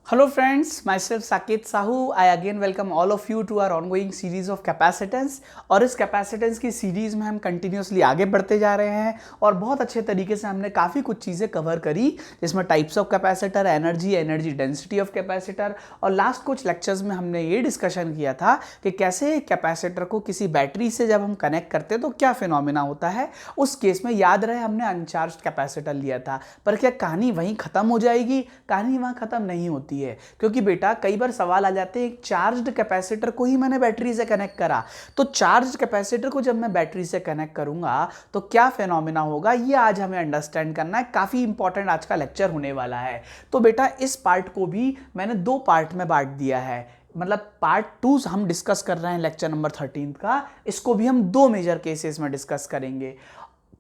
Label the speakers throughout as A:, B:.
A: Hello friends, myself Saket Sahu. I again welcome all of you to our ongoing series of capacitance और इस capacitance की series में हम continuously आगे बढ़ते जा रहे हैं और बहुत अच्छे तरीके से हमने काफ़ी कुछ चीज़ें कवर करी जिसमें types of capacitor, energy density of capacitor और लास्ट कुछ लेक्चर्स में हमने ये डिस्कशन किया था कि कैसे कैपेसिटर को किसी बैटरी से जब हम कनेक्ट करते हैं तो क्या फिनोमिना होता है। उस केस में याद रहे हमने अनचार्ज कैपेसिटर लिया था, पर क्या कहानी वहीं ख़त्म हो जाएगी? कहानी वहाँ ख़त्म नहीं होती है, क्योंकि बेटा कई बार सवाल आ जाते हैं एक चार्ज्ड कैपेसिटर को ही मैंने बैटरी से कनेक्ट करा, तो चार्ज्ड कैपेसिटर को जब मैं बैटरी से कनेक्ट करूंगा तो क्या फिनोमिना होगा, ये आज हमें अंडरस्टैंड करना है। काफी इंपॉर्टेंट आज का लेक्चर होने वाला है। तो बेटा इस पार्ट को भी मैंने दो पार्ट में बांट दिया है, मतलब पार्ट 2 हम डिस्कस कर रहे हैं लेक्चर नंबर 13 का, इसको भी हम दो मेजर केसेस में डिस्कस करेंगे।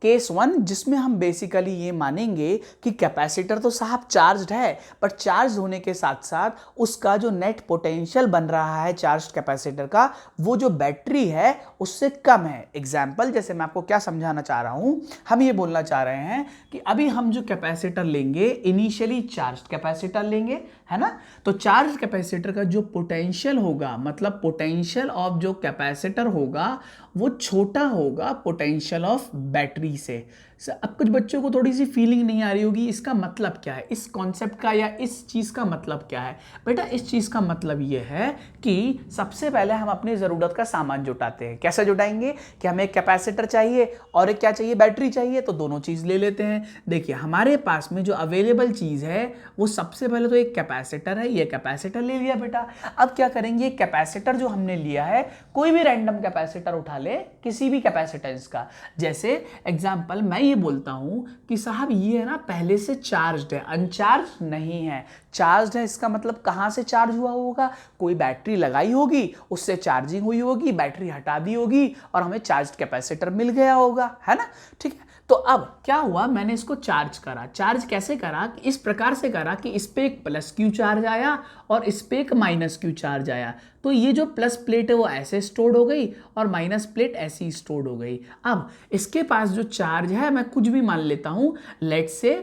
A: केस 1 जिसमें हम बेसिकली ये मानेंगे कि कैपेसिटर तो साहब चार्ज्ड है, पर चार्ज होने के साथ साथ उसका जो नेट पोटेंशियल बन रहा है चार्ज्ड कैपेसिटर का, वो जो बैटरी है उससे कम है। एग्जाम्पल जैसे मैं आपको क्या समझाना चाह रहा हूं, हम ये बोलना चाह रहे हैं कि अभी हम जो कैपेसिटर लेंगे इनिशियली चार्ज्ड कैपेसिटर लेंगे, है ना। तो चार्ज कैपेसिटर का जो पोटेंशियल होगा, मतलब पोटेंशियल ऑफ जो कैपेसिटर होगा वो छोटा होगा पोटेंशियल ऑफ बैटरी से। अब कुछ बच्चों को थोड़ी सी फीलिंग नहीं आ रही होगी इसका मतलब क्या है, इस कॉन्सेप्ट का या इस चीज़ का मतलब क्या है। बेटा इस चीज़ का मतलब ये है कि सबसे पहले हम अपनी ज़रूरत का सामान जुटाते हैं। कैसे जुटाएंगे कि हमें एक कैपेसिटर चाहिए और एक क्या चाहिए, बैटरी चाहिए, तो दोनों चीज़ ले लेते हैं। देखिए हमारे पास में जो अवेलेबल चीज़ है वो सबसे पहले तो एक कैपेसिटर है, ये कैपेसिटर ले लिया बेटा। अब क्या करेंगे, कैपेसिटर जो हमने लिया है कोई भी रैंडम कैपेसिटर उठा ले किसी भी कैपेसिटेंस का। जैसे एग्जांपल मैं ये बोलता हूं कि साहब ये है ना पहले से चार्ज्ड है, अनचार्ज नहीं है। चार्ज्ड है इसका मतलब कहां से चार्ज हुआ होगा, कोई बैटरी लगाई होगी उससे चार्जिंग हुई होगी, बैटरी हटा दी होगी और हमें चार्ज्ड कैपेसिटर मिल गया होगा, है ना। ठीक है, तो अब क्या हुआ, मैंने इसको चार्ज करा। चार्ज कैसे करा, इस प्रकार से करा कि इस पे एक प्लस क्यू चार्ज आया और इस पे एक माइनस क्यू चार्ज आया। तो ये जो प्लस प्लेट है वो ऐसे स्टोर हो गई और माइनस प्लेट ऐसी स्टोर हो गई। अब इसके पास जो चार्ज है मैं कुछ भी मान लेता हूं, लेट से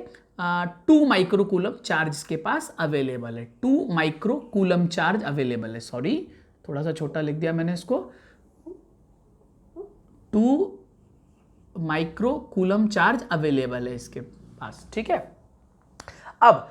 A: 2 माइक्रोकूलम चार्ज इसके पास अवेलेबल है। 2 माइक्रोकूलम चार्ज अवेलेबल है, सॉरी थोड़ा सा छोटा लिख दिया मैंने इसको, 2 माइक्रो कूलम चार्ज अवेलेबल है इसके पास। ठीक है, अब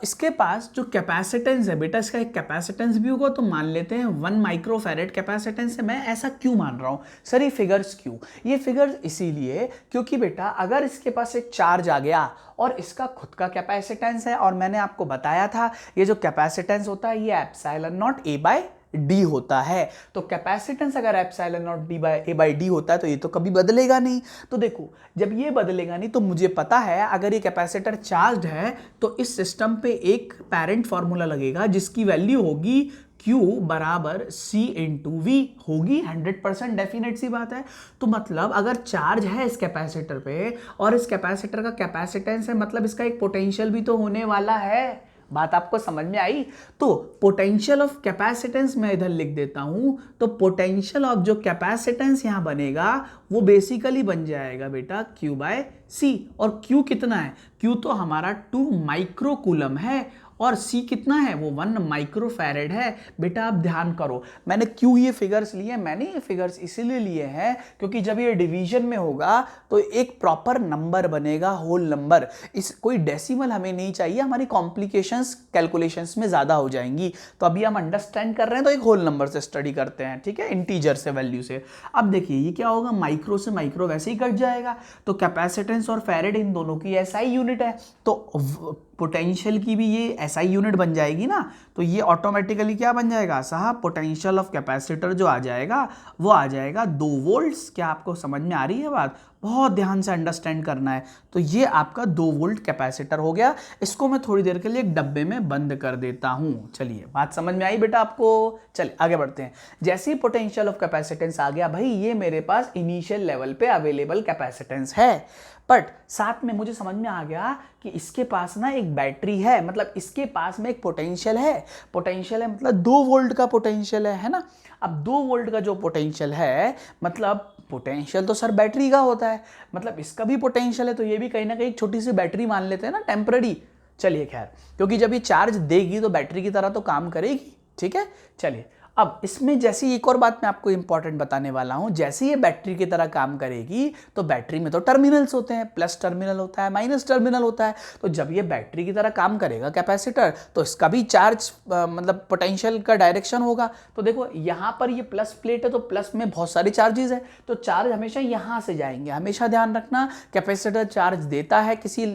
A: इसके पास जो कैपेसिटेंस है बेटा, इसका एक कैपेसिटेंस भी होगा, तो मान लेते हैं 1 माइक्रोफैरेड कैपेसिटेंस है। मैं ऐसा क्यों मान रहा हूं सर, ये फिगर्स क्यों, ये फिगर्स इसीलिए क्योंकि बेटा अगर इसके पास एक चार्ज आ गया और इसका खुद का कैपेसिटेंस है, और मैंने आपको बताया था ये जो कैपेसिटेंस होता है ये epsilon not A by D होता है। तो कैपेसिटेंस अगर epsilon not A by D होता है तो ये तो कभी बदलेगा नहीं। तो देखो जब ये बदलेगा नहीं तो मुझे पता है अगर ये कैपेसिटर चार्ज्ड है तो इस सिस्टम पे एक पेरेंट फॉर्मूला लगेगा जिसकी वैल्यू होगी Q बराबर C इंटू वी होगी। 100% डेफिनेट सी बात है। तो मतलब अगर चार्ज है इस कैपेसिटर पे और इस कैपेसिटर का कैपेसिटेंस है, मतलब इसका एक पोटेंशियल भी तो होने वाला है। बात आपको समझ में आई। तो पोटेंशियल ऑफ कैपेसिटेंस मैं इधर लिख देता हूं, तो पोटेंशियल ऑफ जो कैपेसिटेंस यहां बनेगा वो बेसिकली बन जाएगा बेटा Q बाय C। और Q कितना है, Q तो हमारा 2 माइक्रोकूलम है और C कितना है, वो 1 माइक्रोफैरेड है। बेटा आप ध्यान करो, मैंने क्यों ये फिगर्स लिए, मैंने ये फिगर्स इसीलिए लिए हैं क्योंकि जब ये डिवीजन में होगा तो एक प्रॉपर नंबर बनेगा, होल नंबर। इस कोई डेसिमल हमें नहीं चाहिए, हमारी कॉम्प्लिकेशंस कैलकुलेशंस में ज़्यादा हो जाएंगी। तो अभी हम अंडरस्टैंड कर रहे हैं तो एक होल नंबर से स्टडी करते हैं, ठीक है, इंटीजर से, वैल्यू से। अब देखिए ये क्या होगा, माइक्रो से माइक्रो वैसे ही कट जाएगा, तो कैपेसिटेंस और फैरेड इन दोनों की एसआई यूनिट है, तो पोटेंशियल की भी ये एसआई यूनिट बन जाएगी ना। तो ये ऑटोमेटिकली क्या बन जाएगा साहब, पोटेंशियल ऑफ कैपेसिटर जो आ जाएगा वो आ जाएगा 2 वोल्ट्स। क्या आपको समझ में आ रही है बात, बहुत ध्यान से अंडरस्टैंड करना है। तो ये आपका 2 वोल्ट कैपेसिटर हो गया। इसको मैं थोड़ी देर के लिए एक डब्बे में बंद कर देता हूं। चलिए बात समझ में आई बेटा आपको, चलिए आगे बढ़ते हैं। जैसे ही पोटेंशियल ऑफ कैपेसिटेंस आ गया, भाई ये मेरे पास इनिशियल लेवल पे अवेलेबल कैपेसिटेंस है, बट साथ में मुझे समझ में आ गया कि इसके पास ना एक बैटरी है, मतलब इसके पास में एक पोटेंशियल है। पोटेंशियल है मतलब 2 वोल्ट का पोटेंशियल है ना। अब 2 वोल्ट का जो पोटेंशियल है, मतलब पोटेंशियल तो सर बैटरी का होता है, मतलब इसका भी पोटेंशियल है, तो ये भी कहीं ना कहीं छोटी सी बैटरी मान लेते हैं ना, टेम्पररी। चलिए खैर, क्योंकि जब ये चार्ज देगी तो बैटरी की तरह तो काम करेगी, ठीक है। चलिए, अब इसमें जैसी एक और बात मैं आपको इंपॉर्टेंट बताने वाला हूं, जैसे ये बैटरी की तरह काम करेगी तो बैटरी में तो टर्मिनल्स होते हैं, प्लस टर्मिनल होता है, माइनस टर्मिनल होता है। तो जब ये बैटरी की तरह काम करेगा कैपेसिटर, तो इसका भी चार्ज मतलब पोटेंशियल का डायरेक्शन होगा। तो देखो यहां पर ये प्लस प्लेट है तो प्लस में बहुत सारे चार्जेस है, तो चार्ज हमेशा यहां से जाएंगे। हमेशा ध्यान रखना, कैपेसिटर चार्ज देता है किसी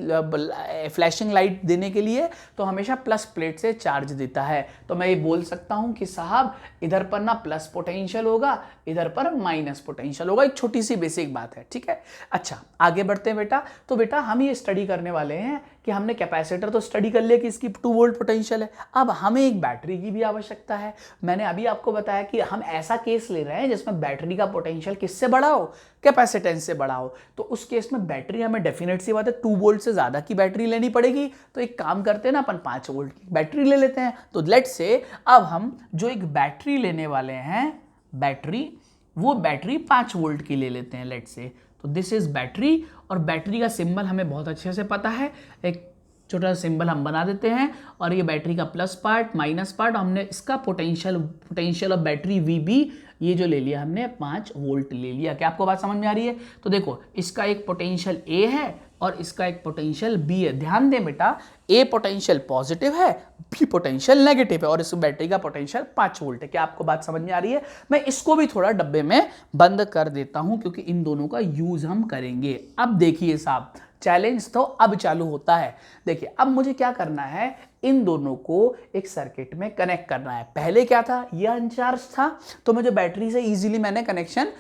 A: फ्लैशिंग लाइट देने के लिए तो हमेशा प्लस प्लेट से चार्ज देता है। तो मैं ये बोल सकता हूं कि साहब इधर पर ना प्लस पोटेंशियल होगा, इधर पर माइनस पोटेंशियल होगा। एक छोटी सी बेसिक बात है, ठीक है। अच्छा, आगे बढ़ते हैं बेटा। तो बेटा हम ये स्टडी करने वाले हैं कि हमने कैपेसिटर तो स्टडी कर लिया कि इसकी 2 वोल्ट पोटेंशियल है, अब हमें एक बैटरी की भी आवश्यकता है। मैंने अभी आपको बताया कि हम ऐसा केस ले रहे हैं जिसमें बैटरी का पोटेंशियल किससे बड़ा हो, कैपेसिटेंस से बड़ा हो। तो उस केस में बैटरी हमें डेफिनेट सी बात है 2 वोल्ट से ज्यादा की बैटरी लेनी पड़ेगी। तो एक काम करते हैं ना, अपन 5 वोल्ट की बैटरी ले लेते हैं। तो लेट्स से अब हम जो एक बैटरी लेने वाले हैं, बैटरी, वो बैटरी 5 वोल्ट की ले लेते हैं लेट्स से। तो दिस इज बैटरी, और बैटरी का सिंबल हमें बहुत अच्छे से पता है, एक छोटा सा सिंबल हम बना देते हैं। और ये बैटरी का प्लस पार्ट, माइनस पार्ट, हमने इसका पोटेंशियल ऑफ बैटरी VB ये जो ले लिया हमने 5 वोल्ट ले लिया। क्या आपको बात समझ में आ रही है? तो देखो इसका एक पोटेंशियल A है और इसका एक पोटेंशियल B है। ध्यान दें बेटा, A पोटेंशियल पॉजिटिव है, B पोटेंशियल नेगेटिव है, और इस बैटरी का पोटेंशियल 5 वोल्ट है। क्या आपको बात समझ में आ रही है? मैं इसको भी थोड़ा डब्बे में बंद कर देता हूं क्योंकि इन दोनों का यूज हम करेंगे। अब देखिए साहब, चैलेंज तो अब चालू होता है। देखिए अब मुझे क्या करना है, इन दोनों को एक सर्किट में कनेक्ट करना है। पहले क्या था, ये अनचार्ज था तो मुझे बैटरी से इजीली मैंने कनेक्शन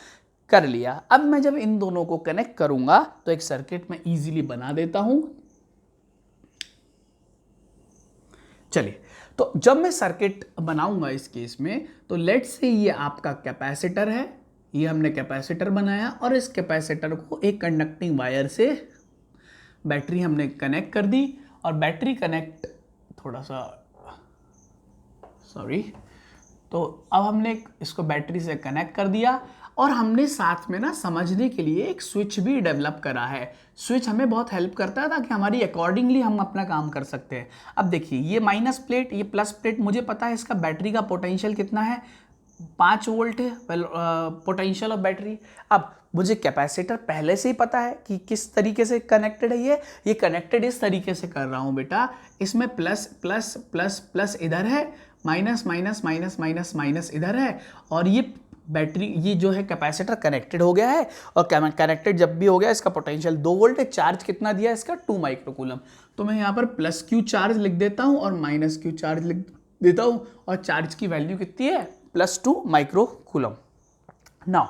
A: कर लिया। अब मैं जब इन दोनों को कनेक्ट करूंगा तो एक सर्किट में इजीली बना देता हूं। चलिए, तो जब मैं सर्किट बनाऊंगा इस केस में, तो लेट्स से ये आपका कैपेसिटर है, ये हमने कैपेसिटर बनाया और इस कैपेसिटर को एक कंडक्टिंग वायर से बैटरी हमने कनेक्ट कर दी। और बैटरी कनेक्ट थोड़ा सा सॉरी, तो अब हमने इसको बैटरी से कनेक्ट कर दिया और हमने साथ में ना समझने के लिए एक स्विच भी डेवलप करा है। स्विच हमें बहुत हेल्प करता है ताकि हमारी अकॉर्डिंगली हम अपना काम कर सकते हैं। अब देखिए ये माइनस प्लेट, ये प्लस प्लेट, मुझे पता है इसका बैटरी का पोटेंशियल कितना है, 5 वोल्ट है पोटेंशियल ऑफ बैटरी। अब मुझे कैपेसिटर पहले से ही पता है कि किस तरीके से कनेक्टेड है। ये कनेक्टेड इस तरीके से कर रहा हूं बेटा, इसमें प्लस प्लस प्लस प्लस इधर है, minus minus minus minus minus इधर है, और ये बैटरी, ये जो है कैपेसिटर कनेक्टेड हो गया है। और कनेक्टेड जब भी हो गया, इसका पोटेंशियल 2 वोल्ट है, चार्ज कितना दिया है इसका 2 माइक्रोकूलम। तो मैं यहाँ पर प्लस Q चार्ज लिख देता हूँ और माइनस Q चार्ज लिख देता हूँ, और चार्ज की वैल्यू कितनी है, +2 माइक्रोकूलम। नाउ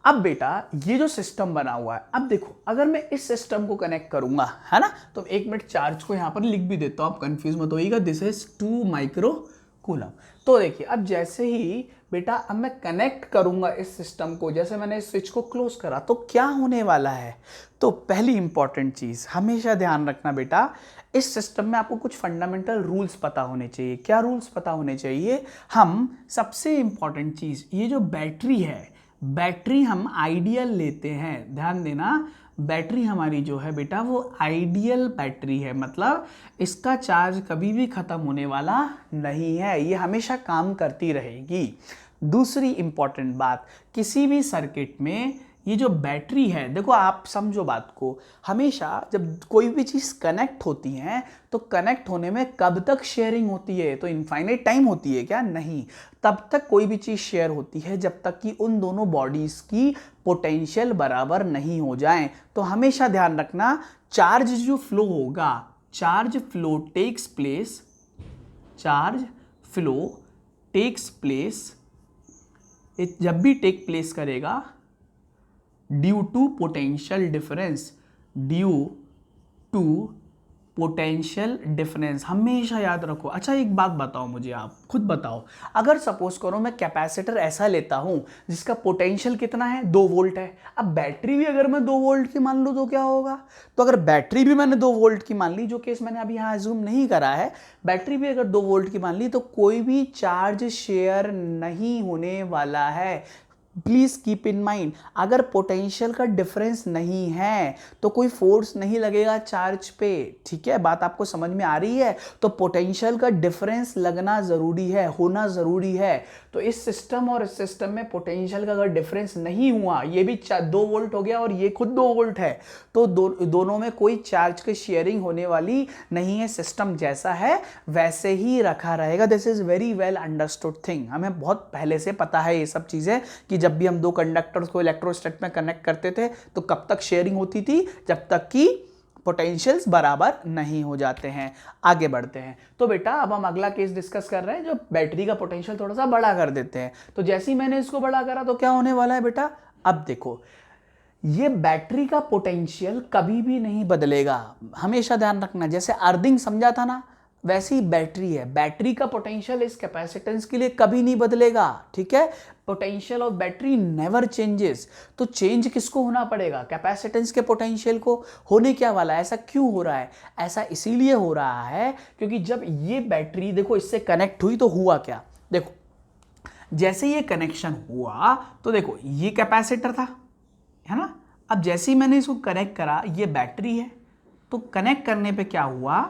A: अब बेटा ये जो सिस्टम बना हुआ है, अब देखो अगर मैं इस सिस्टम को कनेक्ट करूंगा, है ना, तो 1 मिनट चार्ज को यहाँ पर लिख भी देता हूँ, आप कंफ्यूज मत होइएगा, दिस इज 2 माइक्रोकूलम। तो देखिए अब जैसे ही बेटा अब मैं कनेक्ट करूंगा इस सिस्टम को, जैसे मैंने इस स्विच को क्लोज करा, तो क्या होने वाला है। तो पहली इंपॉर्टेंट चीज हमेशा ध्यान रखना बेटा, इस सिस्टम में आपको कुछ फंडामेंटल रूल्स पता होने चाहिए। क्या रूल्स पता होने चाहिए? हम सबसे इंपॉर्टेंट चीज, ये जो बैटरी है, बैटरी हम आइडियल लेते हैं। ध्यान देना, बैटरी हमारी जो है बेटा वो आइडियल बैटरी है, मतलब इसका चार्ज कभी भी खत्म होने वाला नहीं है, ये हमेशा काम करती रहेगी। दूसरी इंपॉर्टेंट बात, किसी भी सर्किट में ये जो बैटरी है, देखो आप समझो बात को, हमेशा जब कोई भी चीज़ कनेक्ट होती है तो कनेक्ट होने में कब तक शेयरिंग होती है, तो इनफाइनाइट टाइम होती है क्या? नहीं, तब तक कोई भी चीज़ शेयर होती है जब तक कि उन दोनों बॉडीज़ की पोटेंशियल बराबर नहीं हो जाए। तो हमेशा ध्यान रखना, चार्ज जो फ्लो होगा, charge flow takes place, charge flow takes place, जब भी टेक प्लेस करेगा due to potential difference, due to potential difference, हमेशा याद रखो। अच्छा एक बात बताओ मुझे, आप खुद बताओ, अगर सपोज करो मैं कैपेसिटर ऐसा लेता हूं जिसका पोटेंशियल कितना है, 2 वोल्ट है, अब बैटरी भी अगर मैं 2 वोल्ट की मान लूँ तो क्या होगा? तो अगर बैटरी भी मैंने 2 वोल्ट की मान ली, जो केस मैंने अभी यहाँ जूम नहीं करा है, बैटरी भी अगर 2 वोल्ट की मान ली, तो कोई भी चार्ज शेयर नहीं होने वाला है। प्लीज कीप इन माइंड, अगर पोटेंशियल का डिफरेंस नहीं है तो कोई फोर्स नहीं लगेगा चार्ज पे। ठीक है, बात आपको समझ में आ रही है? तो पोटेंशियल का डिफरेंस लगना जरूरी है, होना जरूरी है। तो इस सिस्टम और इस सिस्टम में पोटेंशियल का अगर डिफरेंस नहीं हुआ, ये भी 2 वोल्ट हो गया और ये खुद 2 वोल्ट है, तो दोनों में कोई चार्ज की शेयरिंग होने वाली नहीं है। सिस्टम जैसा है वैसे ही रखा रहेगा। This is very well understood thing, हमें बहुत पहले से पता है ये सब चीजें कि जब भी हम दो कंडक्टर्स को इलेक्ट्रोस्टैट में कनेक्ट करते थे तो कब तक शेयरिंग होती थी, जब तक कि पोटेंशियल्स बराबर नहीं हो जाते हैं। आगे बढ़ते हैं। तो बेटा अब हम अगला केस डिस्कस कर रहे हैं, जो बैटरी का पोटेंशियल थोड़ा सा बड़ा कर देते हैं। तो जैसे ही मैंने इसको बड़ा करा तो क्या होने वाला है बेटा, अब देखो ये बैटरी का पोटेंशियल कभी भी नहीं बदलेगा, हमेशा ध्यान रखना। जैसे अर्थिंग समझा था ना, वैसी बैटरी है। बैटरी का पोटेंशियल इस कैपेसिटेंस के लिए कभी नहीं बदलेगा। ठीक है, potential of battery never changes. तो चेंज किसको होना पड़ेगा, कैपेसिटेंस के पोटेंशियल को। होने क्या वाला है, ऐसा क्यों हो रहा है? ऐसा इसीलिए हो रहा है क्योंकि जब ये बैटरी देखो इससे कनेक्ट हुई तो हुआ क्या, देखो जैसे ये कनेक्शन हुआ तो देखो ये कैपेसिटर था, है ना। अब जैसे ही मैंने इसको कनेक्ट करा, ये बैटरी है, तो कनेक्ट करने पे क्या हुआ,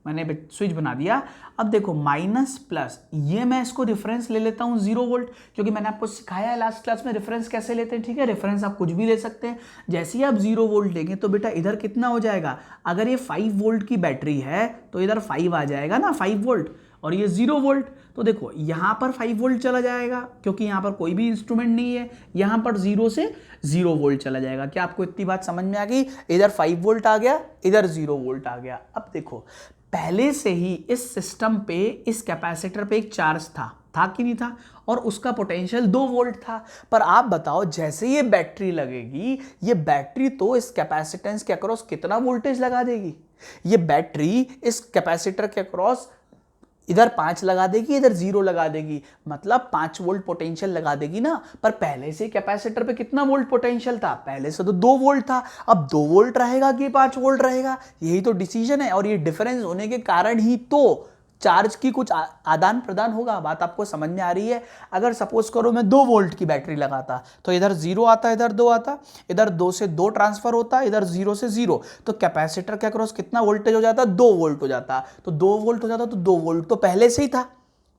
A: मैंने स्विच बना दिया। अब देखो माइनस प्लस, ये मैं इसको रेफरेंस ले लेता हूँ 0 वोल्ट, क्योंकि मैंने आपको सिखाया है लास्ट क्लास में रेफरेंस कैसे लेते हैं। ठीक है, रेफरेंस आप कुछ भी ले सकते हैं। जैसे ही आप 0 वोल्ट लेंगे तो बेटा इधर कितना हो जाएगा, अगर ये 5 वोल्ट की बैटरी है तो इधर 5 आ जाएगा ना, 5 वोल्ट, और ये 0 वोल्ट, तो देखो यहाँ पर 5 वोल्ट चला जाएगा क्योंकि यहाँ पर कोई भी इंस्ट्रूमेंट नहीं है। यहाँ पर 0 से 0 वोल्ट चला जाएगा। क्या आपको इतनी बात समझ में आ गई? इधर 5 वोल्ट आ गया, इधर 0 वोल्ट आ गया। अब देखो पहले से ही इस सिस्टम पे, इस कैपेसिटर पे एक चार्ज था कि नहीं था, और उसका पोटेंशियल 2 वोल्ट था। पर आप बताओ जैसे ये बैटरी लगेगी, ये बैटरी तो इस कैपेसिटेंस के अक्रॉस कितना वोल्टेज लगा देगी, ये बैटरी इस कैपेसिटर के अक्रॉस इधर 5 लगा देगी, इधर 0 लगा देगी, मतलब 5 वोल्ट पोटेंशियल लगा देगी ना। पर पहले से कैपेसिटर पे कितना वोल्ट पोटेंशियल था, पहले से तो 2 वोल्ट था। अब 2 वोल्ट रहेगा कि 5 वोल्ट रहेगा, यही तो डिसीजन है। और ये डिफरेंस होने के कारण ही तो चार्ज की कुछ आदान प्रदान होगा। बात आपको समझ में आ रही है? अगर सपोज करो मैं 2 वोल्ट की बैटरी लगाता तो इधर 0 आता, इधर 2 आता, इधर 2 से 2 ट्रांसफर होता, इधर 0 से 0, तो कैपेसिटर के अक्रॉस कितना वोल्टेज हो जाता, 2 वोल्ट हो जाता। तो 2 वोल्ट हो जाता तो 2 वोल्ट तो पहले से ही था,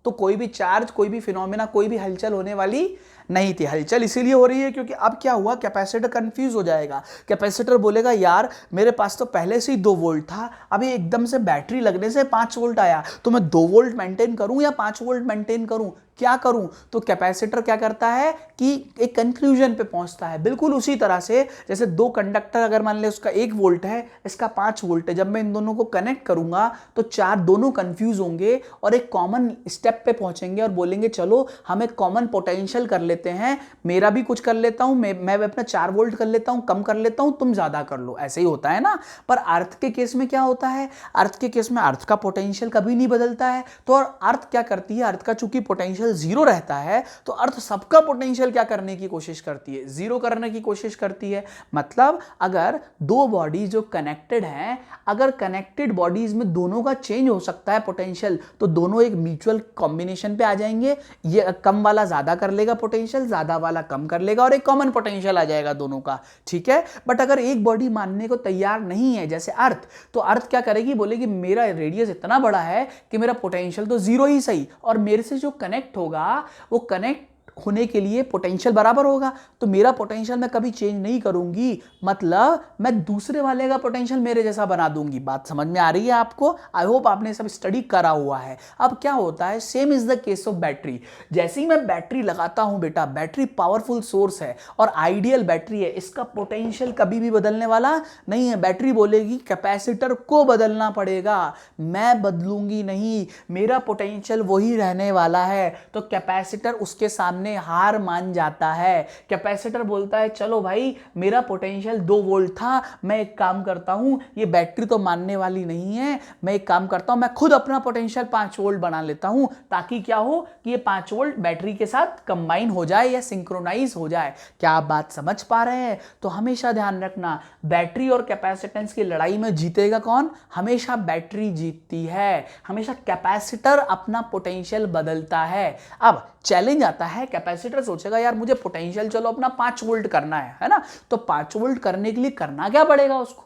A: तो कोई भी चार्ज, कोई भी फिनोमेना, कोई भी हलचल होने वाली नहीं थी। हलचल इसीलिए हो रही है क्योंकि अब क्या हुआ, कैपेसिटर कंफ्यूज हो जाएगा। कैपेसिटर बोलेगा यार मेरे पास तो पहले से ही 2 वोल्ट था, अभी एकदम से बैटरी लगने से 5 वोल्ट आया, तो मैं 2 वोल्ट मेंटेन करूं या 5 वोल्ट मेंटेन करूं, क्या करूं? तो कैपेसिटर क्या करता है कि एक कंक्लूजन पे पहुंचता है। बिल्कुल उसी तरह से जैसे 2 कंडक्टर, अगर मान ले उसका 1 वोल्ट है, इसका 5 वोल्ट है, जब मैं इन दोनों को कनेक्ट करूंगा तो चार दोनों कंफ्यूज होंगे और एक कॉमन स्टेप पे पहुंचेंगे और बोलेंगे चलो हम एक कॉमन पोटेंशियल कर लेते हैं, मेरा भी कुछ कर लेता हूं, मैं अपना 4 वोल्ट कर लेता हूं, कम कर लेता हूं, तुम ज्यादा कर लो। ऐसे ही होता है ना। पर अर्थ के केस में क्या होता है, अर्थ के केस में अर्थ का पोटेंशियल कभी नहीं बदलता है। तो अर्थ क्या करती है, अर्थ का चूंकि पोटेंशियल 0 रहता है तो अर्थ सबका पोटेंशियल क्या करने की कोशिश करती है, 0 करने की कोशिश करती है। मतलब अगर 2 बॉडीज जो कनेक्टेड हैं, अगर कनेक्टेड बॉडीज में दोनों का चेंज हो सकता है पोटेंशियल, तो दोनों एक म्यूचुअल कॉम्बिनेशन पे आ जाएंगे। ये कम वाला ज्यादा कर लेगा पोटेंशियल, ज्यादा वाला कम कर लेगा, और एक कॉमन पोटेंशियल आ जाएगा दोनों का। ठीक है, बट अगर एक बॉडी मानने को तैयार नहीं है, जैसे अर्थ, तो अर्थ क्या करेगी, बोलेगी मेरा रेडियस इतना बड़ा है कि मेरा पोटेंशियल तो 0 ही सही, और मेरे से जो कनेक्ट होगा वो कनेक्ट होने के लिए पोटेंशियल बराबर होगा, तो मेरा पोटेंशियल मैं कभी चेंज नहीं करूंगी, मतलब मैं दूसरे वाले का पोटेंशियल मेरे जैसा बना दूंगी। बात समझ में आ रही है आपको? आई होप आपने सब स्टडी करा हुआ है। अब क्या होता है, same is the case of battery. जैसे ही मैं बैटरी लगाता हूं बेटा, बैटरी पावरफुल सोर्स है और आइडियल बैटरी है, इसका पोटेंशियल कभी भी बदलने वाला नहीं है। बैटरी बोलेगी कैपेसिटर को बदलना पड़ेगा, मैं बदलूंगी नहीं, मेरा पोटेंशियल वही रहने वाला है। तो कैपेसिटर उसके सामने हार मान जाता है। कैपेसिटर बोलता है चलो भाई मेरा पोटेंशियल 2 वोल्ट था, मैं एक काम करता हूं, ये बैटरी तो मानने वाली नहीं है, मैं एक काम करता हूं, मैं खुद अपना पोटेंशियल 5 वोल्ट बना लेता हूं, ताकि क्या हो कि ये 5 वोल्ट बैटरी के साथ कंबाइन हो जाए या सिंक्रोनाइज हो जाए। क्या आप बात समझ पा रहे हैं? तो हमेशा ध्यान रखना, बैटरी और कैपेसिटेंस की लड़ाई में जीतेगा कौन? हमेशा बैटरी जीतती है, हमेशा कैपेसिटर अपना पोटेंशियल बदलता है। अब चैलेंज आता है कैपेसिटर सोचेगा यार मुझे पोटेंशियल चलो अपना 5 वोल्ट करना है ना, तो 5 वोल्ट करने के लिए करना क्या पड़ेगा उसको,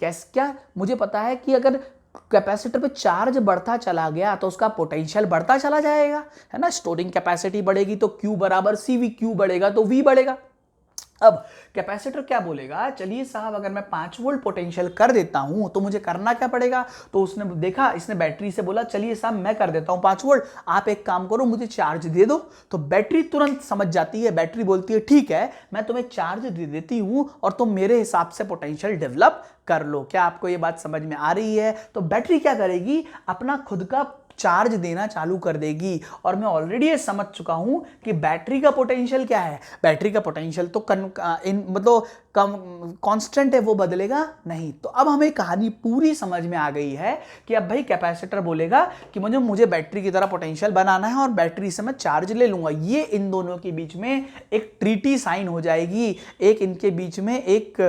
A: क्या मुझे पता है कि अगर कैपेसिटर पे चार्ज बढ़ता चला गया तो उसका पोटेंशियल बढ़ता चला जाएगा, है ना। स्टोरिंग कैपेसिटी बढ़ेगी तो Q बराबर CV, Q बढ़ेगा तो V बढ़ेगा। अब कैपेसिटर क्या बोलेगा, चलिए साहब अगर मैं 5 वोल्ट पोटेंशियल कर देता हूं तो मुझे करना क्या पड़ेगा, तो उसने देखा, इसने बैटरी से बोला चलिए साहब मैं कर देता हूं 5 वोल्ट, आप एक काम करो मुझे चार्ज दे दो। तो बैटरी तुरंत समझ जाती है, बैटरी बोलती है ठीक है मैं तुम्हें चार्ज दे देती हूं और तुम मेरे हिसाब से पोटेंशियल डेवलप कर लो। क्या आपको ये बात समझ में आ रही है? तो बैटरी क्या करेगी, अपना खुद का चार्ज देना चालू कर देगी। और मैं ऑलरेडी ये समझ चुका हूं कि बैटरी का पोटेंशियल क्या है, बैटरी का पोटेंशियल तो मतलब कांस्टेंट है, वो बदलेगा नहीं। तो अब हमें कहानी पूरी समझ में आ गई है कि अब भाई कैपेसिटर बोलेगा कि मुझे बैटरी की तरह पोटेंशियल बनाना है और बैटरी से मैं चार्ज ले लूंगा। ये इन दोनों के बीच में एक ट्रीटी साइन हो जाएगी, एक इनके बीच में एक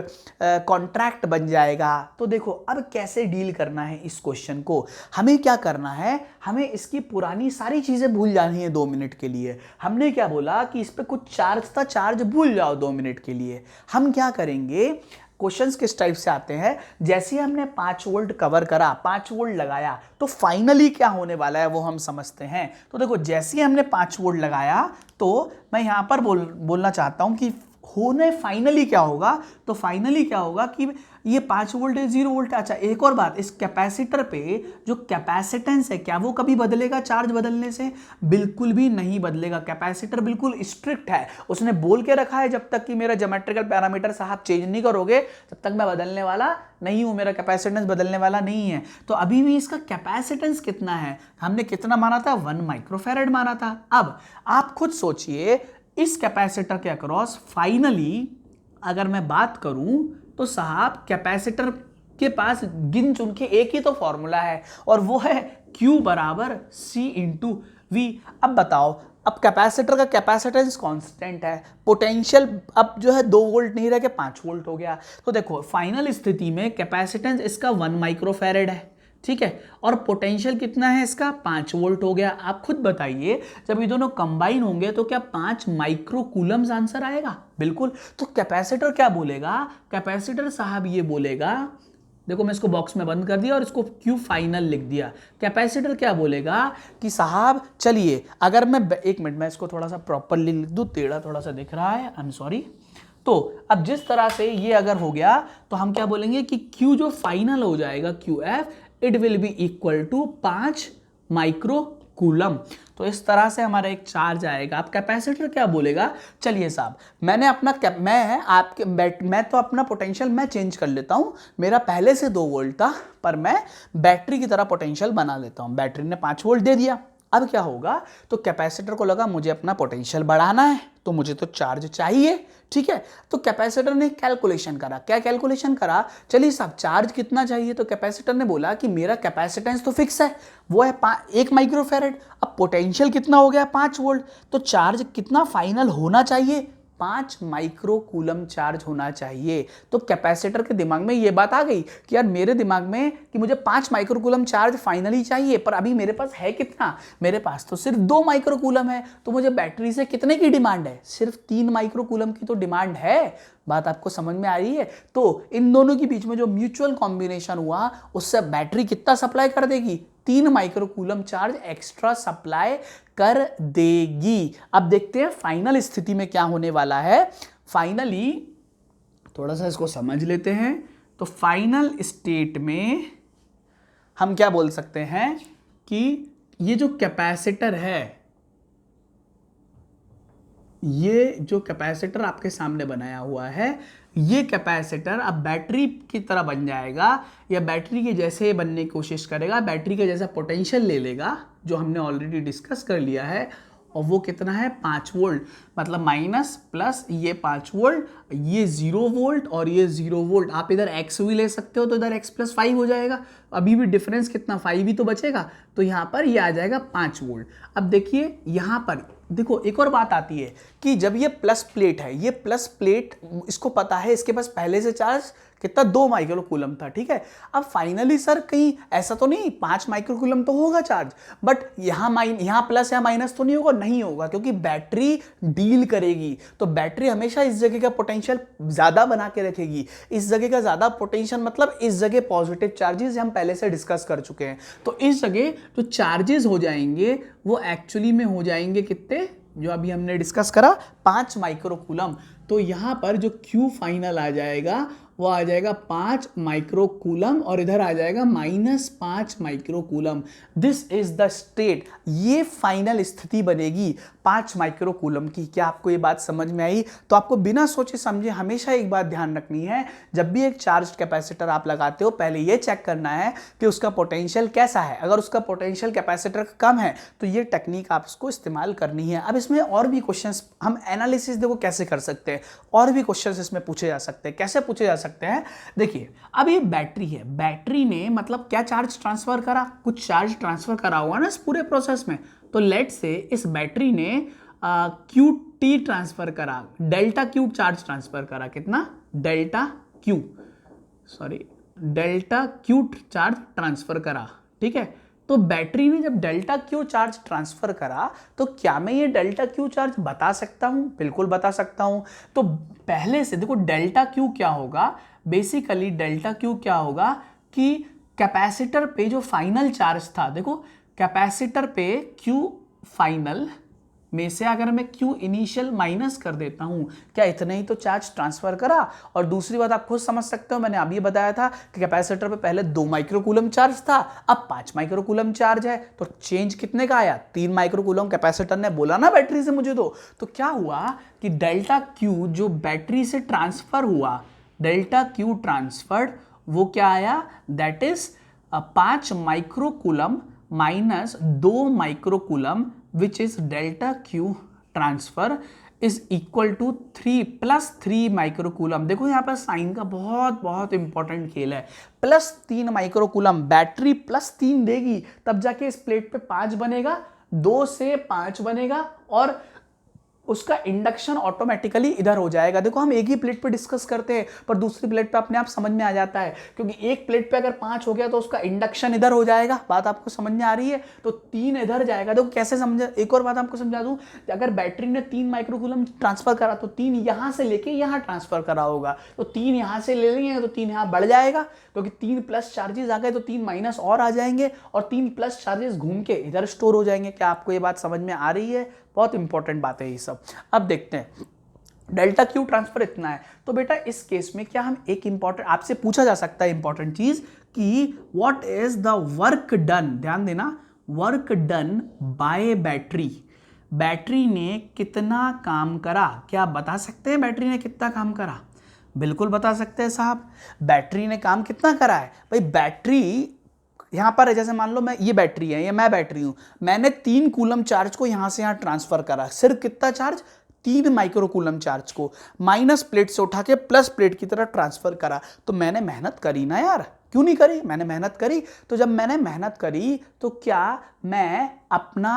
A: कॉन्ट्रैक्ट बन जाएगा। तो देखो अब कैसे डील करना है इस क्वेश्चन को, हमें क्या करना है, हमें इसकी पुरानी सारी चीजें भूल जानी है 2 मिनट के लिए। हमने क्या बोला कि इस पे कुछ चार्ज था, चार्ज भूल जाओ 2 मिनट के लिए। हम क्या करेंगे, क्वेश्चंस किस टाइप से आते हैं, जैसे हमने 5 वोल्ट कवर करा, 5 वोल्ट लगाया तो फाइनली क्या होने वाला है वो हम समझते हैं। तो देखो जैसे ही हमने 5 वोल्ट लगाया तो मैं यहां पर बोलना चाहता हूं कि होने फाइनली क्या होगा, तो फाइनली क्या होगा कि ये 5 वोल्ट है 0 वोल्ट। अच्छा एक और बात, इस कैपेसिटर पे जो कैपेसिटेंस है क्या वो कभी बदलेगा चार्ज बदलने से? बिल्कुल भी नहीं बदलेगा। कैपेसिटर बिल्कुल स्ट्रिक्ट है, उसने बोल के रखा है जब तक कि मेरा ज्योमेट्रिकल पैरामीटर साहब चेंज नहीं करोगे तब तक मैं बदलने वाला नहीं हूं, मेरा कैपेसिटेंस बदलने वाला नहीं है। तो अभी भी इसका कैपेसिटेंस कितना है, हमने कितना माना था, 1 माइक्रोफैराड माना था। अब आप खुद सोचिए इस कैपेसिटर के अक्रॉस फाइनली अगर मैं बात करूं तो साहब कैपेसिटर के पास गिन चुन के एक ही तो फॉर्मूला है और वो है Q बराबर C इंटू V। अब बताओ, अब कैपेसिटर का कैपेसिटेंस कांस्टेंट है, पोटेंशियल अब जो है 2 वोल्ट नहीं रह के 5 वोल्ट हो गया। तो देखो फाइनल स्थिति में कैपेसिटेंस इसका 1 माइक्रोफैराड है, ठीक है, और पोटेंशियल कितना है इसका 5 वोल्ट हो गया। आप खुद बताइए जब ये दोनों कंबाइन होंगे तो क्या 5 माइक्रो कूलम्स आंसर आएगा? बिल्कुल। तो कैपेसिटर क्या बोलेगा, कैपेसिटर साहब ये बोलेगा, देखो मैं इसको बॉक्स में बंद कर दिया और इसको Q फाइनल लिख दिया। कैपेसिटर क्या बोलेगा कि साहब चलिए अगर मैं एक मिनट मैं इसको थोड़ा सा प्रॉपरली लिख दूं, टेढ़ा थोड़ा सा दिख रहा है, आई एम सॉरी। तो अब जिस तरह से ये अगर हो गया तो हम क्या बोलेंगे कि Q जो फाइनल हो जाएगा QF it will be equal to 5 micro coulomb. तो इस तरह से हमारा एक चार्ज आएगा। अब कैपेसिटर क्या बोलेगा, चलिए साहब मैंने अपना मैं तो अपना पोटेंशियल मैं चेंज कर लेता हूं, मेरा पहले से 2 वोल्ट था पर मैं बैटरी की तरह पोटेंशियल बना लेता हूं। बैटरी ने 5 वोल्ट दे दिया। अब क्या होगा, तो कैपेसिटर को लगा मुझे अपना पोटेंशियल बढ़ाना है तो मुझे तो चार्ज चाहिए, ठीक है। तो कैपेसिटर ने कैलकुलेशन करा, क्या कैलकुलेशन करा, चलिए साहब चार्ज कितना चाहिए, तो कैपेसिटर ने बोला कि मेरा कैपेसिटेंस तो फिक्स है, वो है 1 माइक्रोफैराड। अब पोटेंशियल कितना हो गया 5 वोल्ट, तो चार्ज कितना फाइनल होना चाहिए, 5 माइक्रो कूलम चार्ज होना चाहिए। तो कैपेसिटर के दिमाग में ये बात आ गई कि यार मेरे दिमाग में कि मुझे 5 माइक्रो कूलम चार्ज फाइनली चाहिए, पर अभी मेरे पास है कितना, मेरे पास तो सिर्फ 2 माइक्रो कूलम है। तो मुझे बैटरी से कितने की डिमांड है, सिर्फ 3 माइक्रो कूलम की तो डिमांड है। बात आपको समझ में आ रही है? तो इन दोनों के बीच में जो म्यूचुअल कॉम्बिनेशन हुआ उससे बैटरी कितना सप्लाई कर देगी, 3 micro coulomb charge extra supply कर देगी। अब देखते हैं फाइनल स्थिति में क्या होने वाला है। फाइनली थोड़ा सा इसको समझ लेते हैं। तो फाइनल स्टेट में हम क्या बोल सकते हैं कि ये जो कैपेसिटर है, ये जो कैपेसिटर आपके सामने बनाया हुआ है, ये कैपेसिटर अब बैटरी की तरह बन जाएगा या बैटरी के जैसे बनने की कोशिश करेगा, बैटरी के जैसा पोटेंशियल ले लेगा जो हमने ऑलरेडी डिस्कस कर लिया है। और वो कितना है 5 वोल्ट, मतलब माइनस प्लस ये 5 वोल्ट, ये 0 वोल्ट और ये 0 वोल्ट। आप इधर x भी ले सकते हो तो इधर x + 5 हो जाएगा, अभी भी डिफरेंस कितना 5 ही तो बचेगा, तो यहाँ पर ये आ जाएगा 5 वोल्ट। अब देखिए यहाँ पर देखो एक और बात आती है कि जब ये प्लस प्लेट है, ये प्लस प्लेट इसको पता है इसके पास पहले से चार्ज कितना 2 माइक्रो कूलम था, ठीक है। अब फाइनली सर कहीं ऐसा तो नहीं 5 माइक्रो कूलम तो होगा चार्ज, बट यहाँ प्लस या माइनस तो नहीं होगा, नहीं होगा, क्योंकि बैटरी डील करेगी। तो बैटरी हमेशा इस जगह का पोटेंशियल ज्यादा बना के रखेगी। इस जगह का ज्यादा पोटेंशियल मतलब इस जगह पॉजिटिव चार्जेस हम पहले से डिस्कस कर चुके हैं। तो इस जगह जो चार्जेस हो जाएंगे वो एक्चुअली में हो जाएंगे कितने, जो अभी हमने डिस्कस करा 5 माइक्रो कूलम। तो यहाँ पर जो Q फाइनल आ जाएगा वो आ जाएगा 5 माइक्रो कूलम और इधर आ जाएगा -5 micro coulomb. This is the state, ये फाइनल स्थिति बनेगी 5 माइक्रो कूलम की। क्या आपको ये बात समझ में आई? तो आपको बिना सोचे समझे हमेशा एक बात ध्यान रखनी है, जब भी एक चार्ज कैपेसिटर आप लगाते हो पहले ये चेक करना है कि उसका पोटेंशियल कैसा है। अगर उसका पोटेंशियल कैपेसिटर का कम है तो ये टेक्निक आप इसको इस्तेमाल करनी है। अब इसमें और भी क्वेश्चंस हम एनालिसिस देखो कैसे कर सकते हैं, और भी क्वेश्चंस इसमें पूछे जा सकते हैं। कैसे पूछे जा सकते हैं? देखिए अब ये बैटरी है, बैटरी ने मतलब क्या चार्ज ट्रांसफर करा, कुछ चार्ज ट्रांसफर करा हुआ ना इस पूरे प्रोसेस में। तो लेट से इस बैटरी ने क्यू टी ट्रांसफर करा, डेल्टा क्यू चार्ज ट्रांसफर करा, कितना डेल्टा क्यू चार्ज ट्रांसफर करा, ठीक है। तो बैटरी ने जब डेल्टा क्यू चार्ज ट्रांसफर करा तो क्या मैं ये डेल्टा क्यू चार्ज बता सकता हूं? बिल्कुल बता सकता हूं। तो पहले से देखो डेल्टा क्यू क्या होगा, बेसिकली डेल्टा क्यू क्या होगा कि कैपेसिटर पे जो फाइनल चार्ज था, देखो कैपेसिटर पे क्यू फाइनल में से अगर मैं क्यू इनिशियल माइनस कर देता हूं, क्या इतने ही तो चार्ज ट्रांसफर करा। और दूसरी बात आप खुद समझ सकते हो, मैंने अभी बताया था कि कैपेसिटर पे पहले 2 माइक्रोकूलम चार्ज था, अब 5 माइक्रोकूलम चार्ज है, तो चेंज कितने का आया, 3 माइक्रोकूलम कैपेसिटर ने बोला ना बैटरी से मुझे दो। तो क्या हुआ कि डेल्टा क्यू जो बैटरी से ट्रांसफर हुआ, डेल्टा क्यू ट्रांसफर्ड, वो क्या आया, that is 5 microcoulomb minus 2 microcoulomb which is delta Q transfer is equal to 3 plus 3 microcoulomb. देखो यहाँ पर साइन का बहुत बहुत इंपॉर्टेंट खेल है। +3 माइक्रोकूलम, बैटरी +3 देगी तब जाके इस प्लेट पे 5 बनेगा, 2 से 5 बनेगा और उसका इंडक्शन ऑटोमेटिकली इधर हो जाएगा। देखो हम एक ही प्लेट पे डिस्कस करते हैं पर दूसरी प्लेट पे अपने आप समझ में आ जाता है, क्योंकि एक प्लेट पे अगर 5 हो गया तो उसका इंडक्शन इधर हो जाएगा। बात आपको समझ में आ रही है? तो 3 इधर जाएगा। देखो कैसे समझ, एक और बात आपको समझा दूं, अगर बैटरी ने 3 माइक्रोकूलम ट्रांसफर करा तो 3 यहां से लेके यहां ट्रांसफर करा होगा, तो 3 यहां से ले लेंगे तो 3 यहां बढ़ जाएगा, क्योंकि 3 प्लस चार्जेस आ गए तो 3 माइनस और आ जाएंगे और 3 प्लस चार्जेस घूम के इधर स्टोर हो जाएंगे। क्या आपको ये बात समझ में आ रही है? बहुत इंपॉर्टेंट बात है ये सब। अब देखते हैं डेल्टा क्यू ट्रांसफर इतना है, तो बेटा इस केस में क्या हम एक इंपॉर्टेंट आपसे पूछा जा सकता है इंपॉर्टेंट चीज कि what is the work done, ध्यान देना, work done by battery, battery ने कितना काम करा। क्या आप बता सकते हैं बैटरी ने कितना काम करा? बिल्कुल बता सकते हैं साहब, बैटरी ने काम कितना करा है। भाई बैटरी यहाँ पर है, जैसे मान लो मैं ये बैटरी है, ये मैं बैटरी हूं, मैंने 3 कूलम चार्ज को यहां से यहां ट्रांसफर करा, सिर्फ कितना चार्ज, 3 माइक्रोकूलम चार्ज को माइनस प्लेट से उठा के प्लस प्लेट की तरह ट्रांसफर करा। तो मैंने मेहनत करी ना यार, क्यों नहीं करी, मैंने मेहनत करी। तो जब मैंने मेहनत करी तो क्या मैं अपना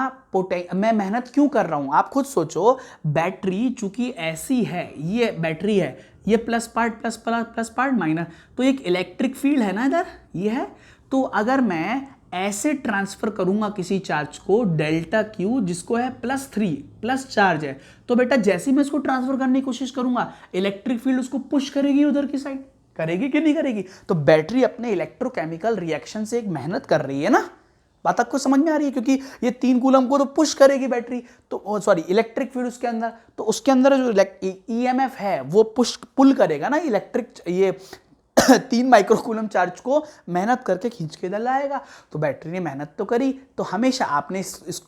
A: मैं मेहनत क्यों कर रहा हूं? आप खुद सोचो, बैटरी चूंकि ऐसी है, ये बैटरी है, ये प्लस पार्ट माइनस, तो एक इलेक्ट्रिक फील्ड है ना इधर, ये है। तो अगर मैं ऐसे ट्रांसफर करूंगा किसी चार्ज को डेल्टा क्यू, जिसको है +3 प्लस चार्ज है, तो बेटा जैसे मैं इसको ट्रांसफर करने की कोशिश करूंगा इलेक्ट्रिक फील्ड उसको पुश करेगी उधर की साइड, करेगी कि नहीं करेगी? तो बैटरी अपने इलेक्ट्रोकेमिकल रिएक्शन से एक मेहनत कर रही है ना। बात आपको समझ में आ रही है? क्योंकि ये 3 कूलम को तो पुश करेगी बैटरी, तो सॉरी इलेक्ट्रिक फील्ड उसके अंदर, तो उसके अंदर जो ईएमएफ है वो पुल करेगा ना इलेक्ट्रिक, ये 3 माइक्रोकूलम चार्ज को मेहनत करके खींच के इधर लाएगा। तो बैटरी ने मेहनत तो करी। तो हमेशा आपने इस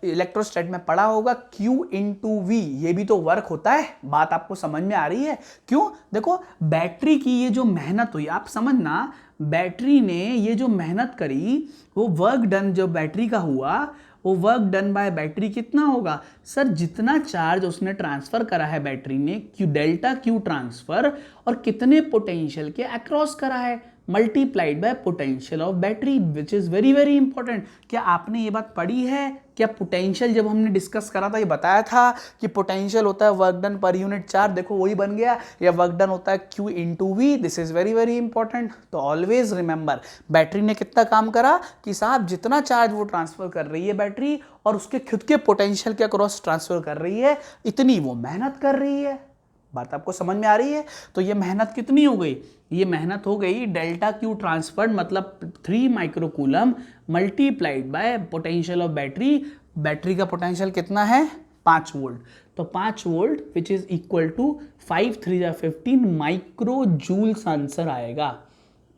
A: इलेक्ट्रोस्टैट में पढ़ा होगा Q × V, ये भी तो वर्क होता है। बात आपको समझ में आ रही है? क्यों? देखो बैटरी की ये जो मेहनत हुई, आप समझना, बैटरी ने ये जो मेहनत करी, वो वर्क डन जो बैटरी का हुआ, वो वर्क डन बाय बैटरी कितना होगा सर? जितना चार्ज उसने ट्रांसफर करा है बैटरी ने, क्यू डेल्टा क्यू ट्रांसफर, और कितने पोटेंशियल के अक्रॉस करा है, multiplied by potential of battery, which is very very important. क्या आपने ये बात पढ़ी है? क्या पोटेंशियल जब हमने डिस्कस करा था ये बताया था कि पोटेंशियल होता है work done per unit charge, देखो वही बन गया, या वर्क डन होता है Q into V. This is very very important. तो ऑलवेज रिमेंबर, बैटरी ने कितना काम करा कि साहब जितना चार्ज वो ट्रांसफर कर रही है बैटरी और उसके खुद के पोटेंशियल के अक्रॉस ट्रांसफर कर रही है, इतनी वो मेहनत कर रही है। बात आपको समझ में आ रही है? तो ये मेहनत कितनी हो गई? ये मेहनत हो गई डेल्टा क्यू ट्रांसफर्ड, मतलब 3 microcoulomb multiplied by potential of battery. Battery का पोटेंशियल कितना है? 5 वोल्ट। तो 5 volt which is equal to 5 3 15 micro joules answer आएगा।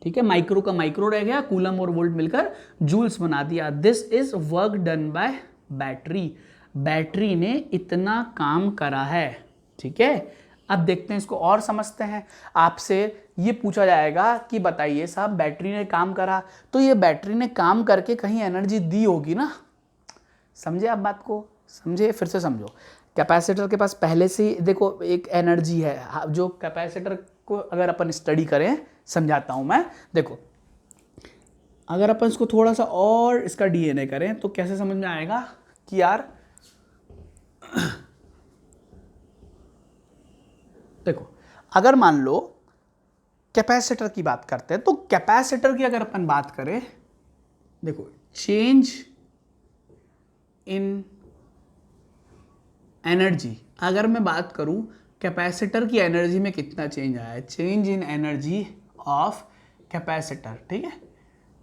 A: ठीक है, माइक्रो का माइक्रो रह गया, कूलम और वोल्ट मिलकर जूल्स बना दिया। This is work done by battery. Battery ने इतना काम करा है। ठीक है, अब देखते हैं, इसको और समझते हैं। आपसे ये पूछा जाएगा कि बताइए साहब बैटरी ने काम करा, तो ये बैटरी ने काम करके कहीं एनर्जी दी होगी ना। समझे आप बात को? समझे? फिर से समझो। कैपेसिटर के पास पहले से ही देखो एक एनर्जी है, जो कैपेसिटर को अगर अपन स्टडी करें, समझाता हूं मैं। देखो, अगर अपन इसको थोड़ा सा और इसका डीएनए करें तो कैसे समझ में आएगा कि यार देखो, अगर मान लो कैपेसिटर की बात करते हैं, तो कैपेसिटर की अगर अपन बात करें, देखो चेंज इन एनर्जी, अगर मैं बात करूं कैपेसिटर की एनर्जी में कितना चेंज आया है, change in energy of capacitor. ठीक है,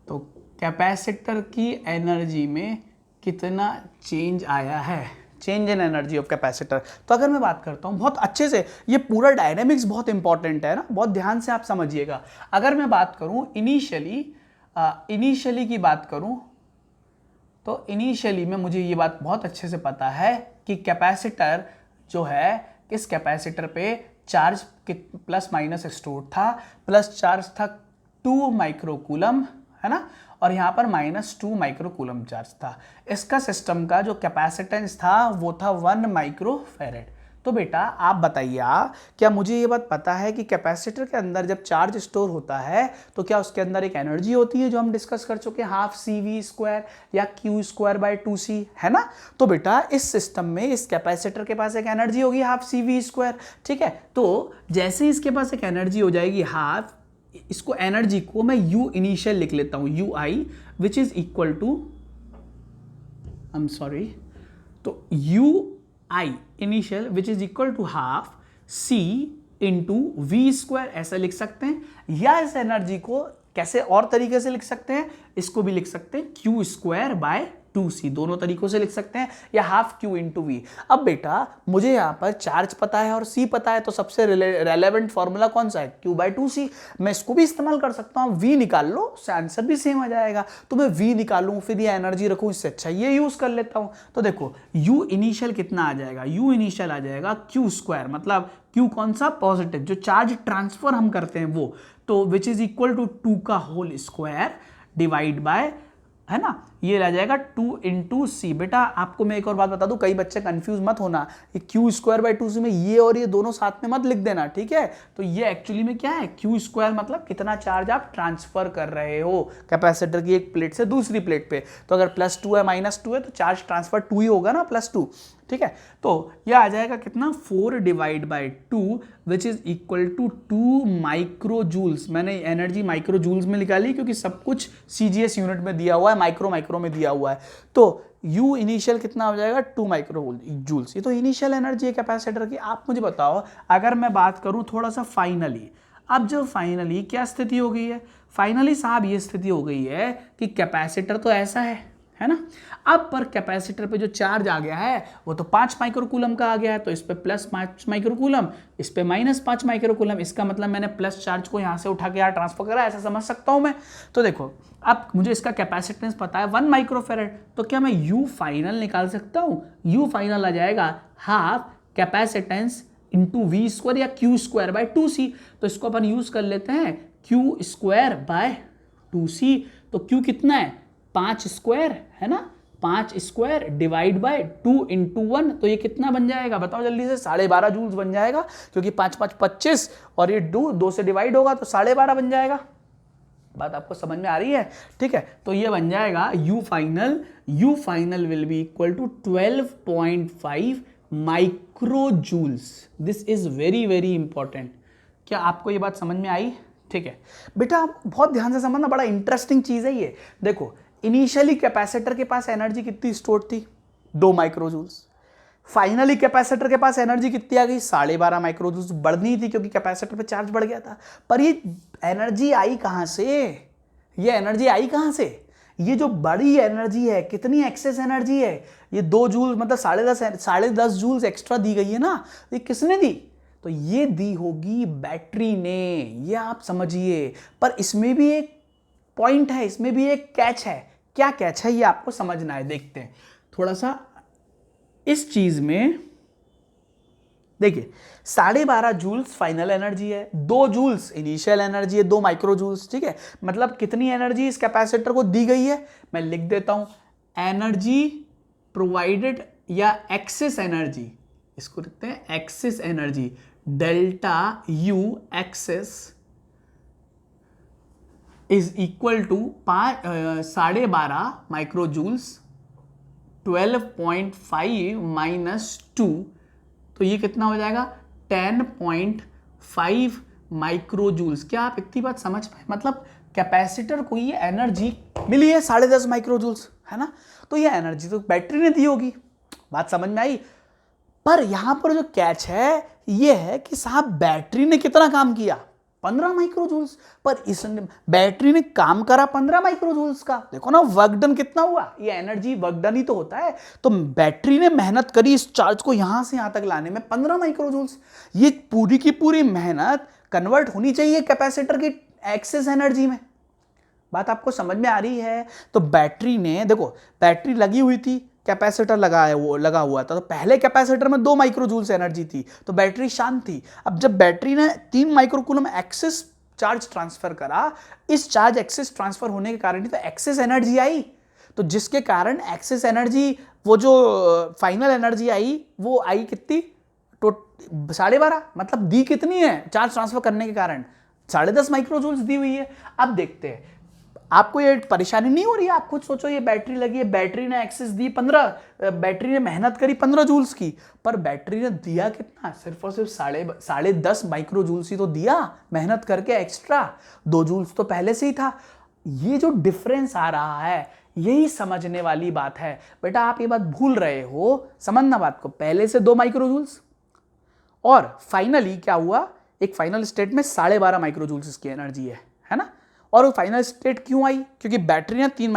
A: तो कैपेसिटर की एनर्जी में कितना चेंज आया है, change in energy of capacitor. तो अगर मैं बात करता हूँ बहुत अच्छे से, ये पूरा डायनेमिक्स बहुत इंपॉर्टेंट है ना, बहुत ध्यान से आप समझिएगा। अगर मैं बात करूँ इनिशियली की बात करूँ, तो इनिशियली में मुझे ये बात बहुत अच्छे से पता है कि कैपेसिटर जो है, इस कैपेसिटर पे चार्ज प्लस माइनस स्टोर था। प्लस चार्ज था 2 माइक्रोकूलम, है ना, और यहाँ पर -2 माइक्रोकूलम चार्ज था। इसका सिस्टम का जो कैपेसिटेंस था वो था 1 माइक्रोफैरेड। तो बेटा आप बताइए, क्या मुझे ये बात पता है कि कैपेसिटर के अंदर जब चार्ज स्टोर होता है तो क्या उसके अंदर एक एनर्जी होती है, जो हम डिस्कस कर चुके हैं, हाफ CV² या Q²/2C, है ना। तो बेटा इस सिस्टम में इस कैपेसिटर के पास एक एनर्जी होगी हाफ CV²। ठीक है, तो जैसे इसके पास एक एनर्जी हो जाएगी हाफ, इसको एनर्जी को मैं U इनिशियल लिख लेता हूं, UI, which is equal to, I am sorry, तो UI initial which is equal to half C into V², ऐसा लिख सकते हैं। या इस एनर्जी को कैसे और तरीके से लिख सकते हैं, इसको भी लिख सकते हैं Q²/2C, दोनों तरीकों से लिख सकते हैं, या हाफ Q इंटू V। अब बेटा मुझे यहाँ पर चार्ज पता है और C पता है, तो सबसे रेलेवेंट फॉर्मूला कौन सा है, Q/2C। मैं इसको भी इस्तेमाल कर सकता हूँ, V निकाल लो, उससे आंसर भी सेम आ जाएगा। तो मैं V निकालूं फिर ये एनर्जी रखूं, इससे अच्छा ये यूज कर लेता हूँ। तो देखो U इनिशियल कितना आ जाएगा, U इनिशियल आ जाएगा Q², मतलब Q कौन सा, पॉजिटिव, जो चार्ज ट्रांसफर हम करते हैं वो, तो विच इज इक्वल टू 2 का होल स्क्वायर डिवाइड बाय, है ना, ये रह जाएगा 2 इंटू C। बेटा आपको मैं एक और बात बता दूं, कई बच्चे कंफ्यूज मत होना, ये Q²/2C में ये और ये दोनों साथ में मत लिख देना। ठीक है, तो ये एक्चुअली में क्या है, Q² मतलब कितना चार्ज आप ट्रांसफर कर रहे हो कैपेसिटर की एक प्लेट से दूसरी प्लेट पे। तो अगर +2 है -2 है तो चार्ज ट्रांसफर 2 ही होगा ना, +2। ठीक है, तो यह आ जाएगा कितना, 4 divide by 2 which is equal to 2 micro joules. मैंने एनर्जी माइक्रो जूल्स में निकाली क्योंकि सब कुछ CGS यूनिट में दिया हुआ है, माइक्रो में दिया हुआ है। तो U इनिशियल कितना हो जाएगा, 2 माइक्रो जूल्स। ये तो इनिशियल एनर्जी है कैपेसिटर की। आप मुझे बताओ, अगर मैं बात करूं थोड़ा सा फाइनली, अब जो फाइनली क्या स्थिति हो गई है, फाइनली साहब ये स्थिति हो गई है कि कैपेसिटर तो ऐसा है ना, अब पर कैपेसिटर पे जो चार्ज आ गया है वो तो 5 माइक्रोकूलम का आ गया है, तो इस पे +5 माइक्रोकूलम, इस पे -5 माइक्रोकूलम। इसका मतलब मैंने प्लस चार्ज को यहाँ से उठा के यहाँ ट्रांसफर करा, ऐसा समझ सकता हूँ मैं। तो देखो अब मुझे इसका कैपेसिटेंस पता है 1 माइक्रोफैरेड, तो क्या मैं U फाइनल निकाल सकता हूँ। U फाइनल आ जाएगा हाफ कैपेसिटेंस इंटू V² या Q²/2C। तो इसको अपन यूज कर लेते हैं Q²/2C। तो Q कितना है, 5² है ना, 5² डिवाइड बाय 2 इंटू 1, तो ये कितना बन जाएगा बताओ जल्दी से, 12.5 जूल्स बन जाएगा, क्योंकि 5 5 25 और ये 2 से डिवाइड होगा तो 12.5 बन जाएगा। बात आपको समझ में आ रही है? ठीक है, तो ये बन जाएगा U final will be equal to 12.5 microjoules. This is very very important. क्या आपको ये बात समझ में आई? ठीक है बेटा, बहुत ध्यान से समझना, बड़ा इंटरेस्टिंग चीज है ये। देखो, इनिशियली कैपेसिटर के पास एनर्जी कितनी स्टोर थी? 2 माइक्रोजूल्स। फाइनली कैपेसिटर के पास एनर्जी कितनी आ गई? 12.5 माइक्रोजूल्स। बढ़नी थी क्योंकि कैपेसिटर पे चार्ज बढ़ गया था। पर ये एनर्जी आई कहां से? ये एनर्जी आई कहां से? ये जो बड़ी एनर्जी है, कितनी एक्सेस एनर्जी है? ये 2 जूल मतलब 10.5 जूल्स एक्स्ट्रा दी गई है ना, ये किसने दी? तो ये दी होगी बैटरी ने, ये आप समझिए। पर इसमें भी एक पॉइंट है, इसमें भी एक कैच है। क्या कैच है ये आपको समझना है। देखते हैं थोड़ा सा इस चीज में। देखिए, 12.5 जूल्स फाइनल एनर्जी है, 2 जूल्स इनिशियल एनर्जी है, 2 माइक्रो जूल्स। ठीक है, मतलब कितनी एनर्जी इस कैपेसिटर को दी गई है? मैं लिख देता हूं, एनर्जी प्रोवाइडेड या एक्सेस एनर्जी, इसको लिखते हैं excess energy, delta U excess is equal to 12.5 micro joules, 12.5 minus 2, तो ये कितना हो जाएगा? 10.5 माइक्रोजूल्स। क्या आप इतनी बात समझ पाए? मतलब कैपेसिटर को ये एनर्जी मिली है 10.5 माइक्रोजूल्स, है ना? तो ये एनर्जी तो बैटरी ने दी होगी। बात समझ में आई? पर यहां पर जो कैच है ये है कि साहब बैटरी ने कितना काम किया? 15 माइक्रोजूल्स। पर इसने, बैटरी ने काम करा 15 माइक्रोजूल्स का। देखो ना, वर्क डन कितना हुआ? ये एनर्जी वर्क डन ही तो होता है। तो बैटरी ने मेहनत करी इस चार्ज को यहां से यहां तक लाने में 15 माइक्रोजूल्स। ये पूरी की पूरी मेहनत कन्वर्ट होनी चाहिए कैपेसिटर की एक्सेस एनर्जी में। बात आपको समझ में आ रही है? तो बैटरी ने, देखो बैटरी लगी हुई थी, कैपेसिटर लगा हुआ था, तो पहले कैपेसिटर में 2 माइक्रोजूल्स एनर्जी थी, तो बैटरी शांत थी। अब जब बैटरी ने 3 माइक्रोकूलम एक्सेस चार्ज ट्रांसफर करा, इस चार्ज एक्सेस ट्रांसफर होने के कारण ही तो एक्सेस एनर्जी आई। तो जिसके कारण एक्सेस एनर्जी, वो जो फाइनल एनर्जी आई, वो आई कितनी? तो 12.5, मतलब दी कितनी है चार्ज ट्रांसफर करने के कारण? 10.5 माइक्रोजूल्स दी हुई है। अब देखते हैं, आपको ये परेशानी नहीं हो रही है? आप खुद सोचो, ये बैटरी लगी है, बैटरी ने एक्सेस दी 15, बैटरी ने मेहनत करी 15 जूल्स की, पर बैटरी ने दिया कितना? सिर्फ और सिर्फ 10.5 माइक्रो जूल्स ही तो दिया मेहनत करके एक्स्ट्रा। 2 जूल्स तो पहले से ही था। ये जो डिफरेंस आ रहा है, यही समझने वाली बात है बेटा। आप ये बात भूल रहे हो, समझना बात को। पहले से 2 माइक्रो जूल्स और फाइनली क्या हुआ? एक फाइनल स्टेट में 12.5 माइक्रो जूल्स इसकी एनर्जी है ना? और वो फाइनल स्टेट क्यों आई? क्योंकि बैटरी ने 3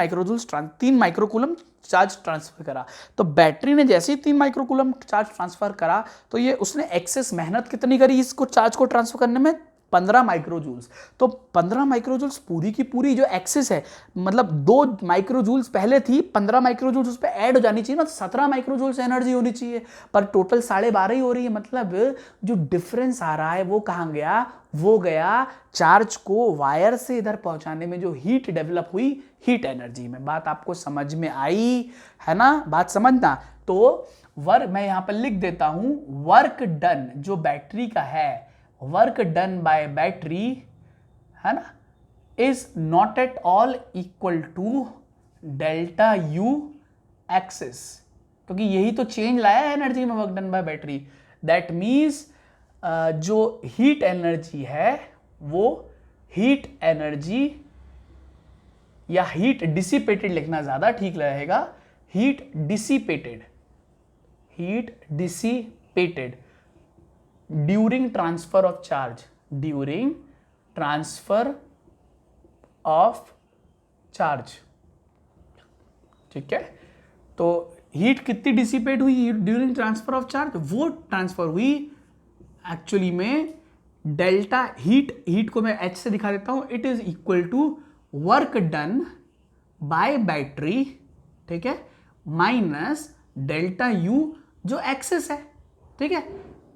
A: माइक्रोकूलम चार्ज ट्रांसफर करा। तो बैटरी ने जैसे ही 3 माइक्रोकूलम चार्ज ट्रांसफर करा, तो ये उसने एक्सेस मेहनत कितनी करी इसको चार्ज को ट्रांसफर करने में? 15 माइक्रोजूल्स। तो 15 माइक्रोजूल्स पूरी की पूरी जो एक्सेस है, मतलब 2 माइक्रोजूल्स पहले थी, 15 माइक्रोजूल्स उस पर ऐड हो जानी चाहिए ना, 17 माइक्रोजूल्स एनर्जी होनी चाहिए, पर टोटल 12.5 ही हो रही है। मतलब जो डिफरेंस आ रहा है वो कहाँ गया? वो गया चार्ज को वायर से इधर पहुंचाने में जो हीट डेवलप हुई, हीट एनर्जी में। बात आपको समझ में आई है ना? बात समझना। तो वर्क मैं यहां पर लिख देता हूं, वर्क डन जो बैटरी का है, वर्क डन बाय बैटरी, है ना, is not at all equal to delta U excess, क्योंकि यही तो चेंज लाया है एनर्जी में, work done by battery. That means जो हीट एनर्जी है वो हीट एनर्जी, या हीट डिसिपेटेड लिखना ज्यादा ठीक रहेगा, heat dissipated during transfer of charge, during transfer of charge. ठीक है, तो हीट कितनी डिसिपेट हुई ड्यूरिंग ट्रांसफर ऑफ चार्ज? वो ट्रांसफर हुई एक्चुअली में डेल्टा हीट को मैं H से दिखा देता हूं, it is equal to work done by battery, ठीक है, माइनस डेल्टा यू जो एक्सेस है। ठीक है,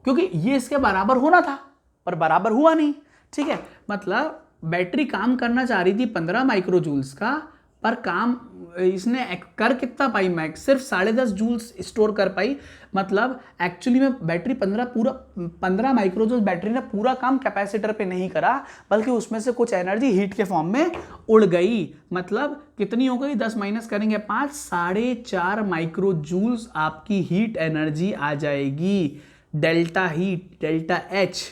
A: क्योंकि ये इसके बराबर होना था पर बराबर हुआ नहीं। ठीक है, मतलब बैटरी काम करना चाह रही थी 15 माइक्रोजूल्स का, पर काम इसने कर कितना पाई, मैक्स सिर्फ 10.5 जूल्स स्टोर कर पाई। मतलब एक्चुअली में बैटरी 15 माइक्रो जूल बैटरी ने पूरा काम कैपेसिटर पे नहीं करा, बल्कि उसमें से कुछ एनर्जी हीट के फॉर्म में उड़ गई। मतलब कितनी हो गई, 10 माइनस करेंगे 5, 4.5 माइक्रो जूल्स आपकी हीट एनर्जी आ जाएगी। डेल्टा हीट, डेल्टा एच,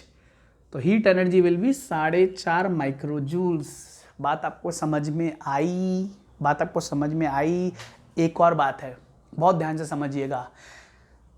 A: तो heat energy will be 4.5 micro joules. बात आपको समझ में आई? बात आपको समझ में आई? एक और बात है, बहुत ध्यान से समझिएगा।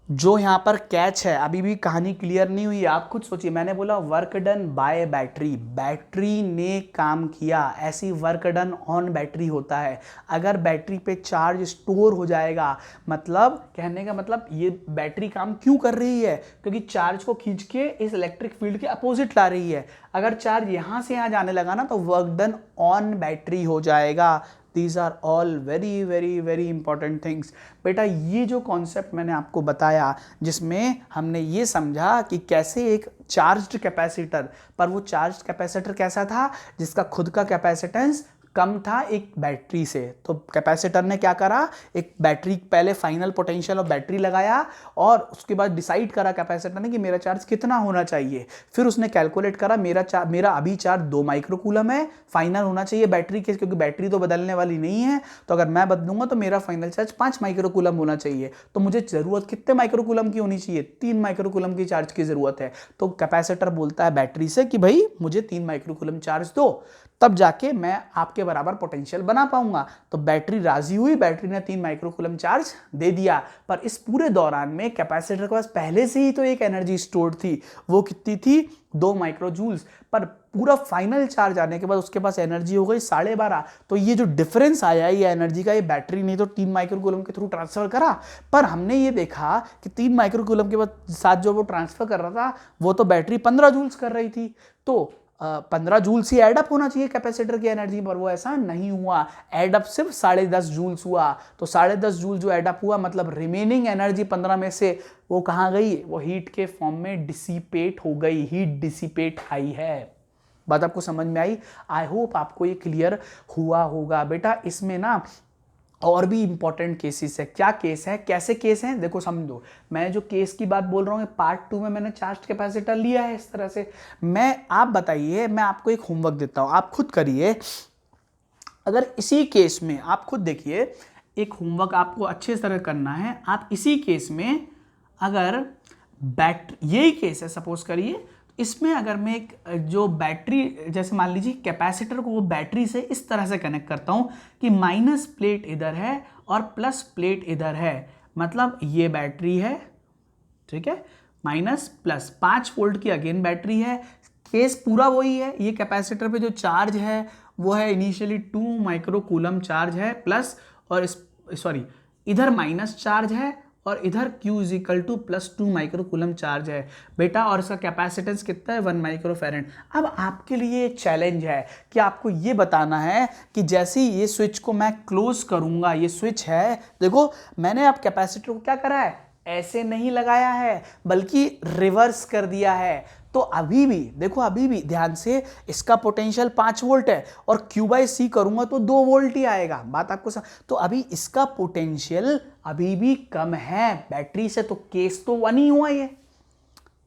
A: जो यहाँ पर कैच है, अभी भी कहानी क्लियर नहीं हुई, आप खुद सोचिए। मैंने बोला work done by battery, battery ने काम किया, ऐसी वर्क डन ऑन बैटरी होता है। अगर बैटरी पे चार्ज स्टोर हो जाएगा, मतलब कहने का मतलब ये बैटरी काम क्यों कर रही है, क्योंकि चार्ज को खींच के इस इलेक्ट्रिक फील्ड के अपोजिट ला रही है। अगर चार्ज यहाँ से यहाँ जाने लगा ना, तो वर्क डन ऑन बैटरी हो जाएगा। These are all very very very important things। बेटा ये जो कॉन्सेप्ट मैंने आपको बताया, जिसमें हमने ये समझा कि कैसे एक चार्ज्ड कैपेसिटर, पर वो चार्ज्ड कैपेसिटर कैसा था, जिसका खुद का कैपेसिटेंस कम था एक बैटरी से। तो कैपेसिटर ने क्या करा, एक बैटरी पहले फाइनल पोटेंशियल ऑफ बैटरी लगाया, और उसके बाद डिसाइड करा कैपेसिटर ने कि मेरा चार्ज कितना होना चाहिए। फिर उसने कैलकुलेट करा मेरा अभी चार्ज 2 माइक्रोकूलम है, फाइनल होना चाहिए बैटरी के, क्योंकि बैटरी तो बदलने वाली नहीं है, तो अगर मैं बदलूंगा तो मेरा फाइनल चार्ज 5 माइक्रोकूलम होना चाहिए। तो मुझे जरूरत कितने माइक्रोकूलम की होनी चाहिए, 3 माइक्रोकूलम की चार्ज की जरूरत है। तो कैपेसिटर बोलता है बैटरी से कि भाई मुझे 3 माइक्रोकूलम चार्ज दो, तब जाके मैं आपके बराबर पोटेंशियल बना पाऊंगा। तो बैटरी राजी हुई, बैटरी ने 3 माइक्रोकूलम चार्ज दे दिया। पर इस पूरे दौरान में कैपेसिटर के पास पहले से ही तो एक एनर्जी स्टोर्ड थी, वो कितनी थी, 2 माइक्रो जूल्स। पर पूरा फाइनल चार्ज आने के बाद उसके पास एनर्जी हो गई 12.5। तो ये जो डिफरेंस आया ये एनर्जी का, ये बैटरी ने तो 3 माइक्रोकूलम के थ्रू ट्रांसफर करा, पर हमने ये देखा कि 3 माइक्रोकूलम के साथ जो वो ट्रांसफर कर रहा था, वो तो बैटरी 15 जूल्स कर रही थी। तो 15 जूल्स ही एडअप होना चाहिए कैपेसिटर की एनर्जी पर, वो ऐसा नहीं हुआ। एडअप सिर्फ 10.5 जूल्स हुआ। तो 10.5 जूल जो एडअप हुआ, मतलब रिमेनिंग एनर्जी 15 में से वो कहाँ गई, वो हीट के फॉर्म में डिसिपेट हो गई, हीट डिसिपेट आई है। बात आपको समझ में आई? आई होप आपको ये क्लियर हुआ होगा। बेटा इसमें ना और भी इंपॉर्टेंट केसेस है। क्या केस है, कैसे केस हैं, देखो समझो। मैं जो केस की बात बोल रहा हूँ, पार्ट 2 में मैंने चार्ज कैपेसिटर लिया है इस तरह से। आप बताइए, मैं आपको एक होमवर्क देता हूँ, आप खुद करिए। अगर इसी केस में आप खुद देखिए, एक होमवर्क आपको अच्छे तरह करना है। आप इसी केस में अगर यही केस है, सपोज करिए, इसमें अगर मैं एक जो बैटरी, जैसे मान लीजिए कैपेसिटर को वो बैटरी से इस तरह से कनेक्ट करता हूं कि माइनस प्लेट इधर है और प्लस प्लेट इधर है। मतलब ये बैटरी है, ठीक है, माइनस प्लस 5 वोल्ट की अगेन बैटरी है। केस पूरा वही है। ये कैपेसिटर पे जो चार्ज है वो है इनिशियली 2 माइक्रोकूलम चार्ज है प्लस, और सॉरी इधर माइनस चार्ज है और इधर Q = +2 माइक्रोकूलम चार्ज है बेटा, और इसका कैपेसिटेंस कितना है, 1 माइक्रोफैरेड। अब आपके लिए चैलेंज है कि आपको ये बताना है कि जैसे ही ये स्विच को मैं क्लोज करूंगा, ये स्विच है, देखो मैंने अब कैपेसिटर को क्या करा है, ऐसे नहीं लगाया है, बल्कि रिवर्स कर दिया है। तो अभी भी देखो, अभी भी ध्यान से, इसका पोटेंशियल 5 वोल्ट है और Q/C करूंगा तो 2 वोल्ट ही आएगा। बात आपको तो अभी इसका पोटेंशियल अभी भी कम है बैटरी से, तो केस तो 1 ही हुआ ये,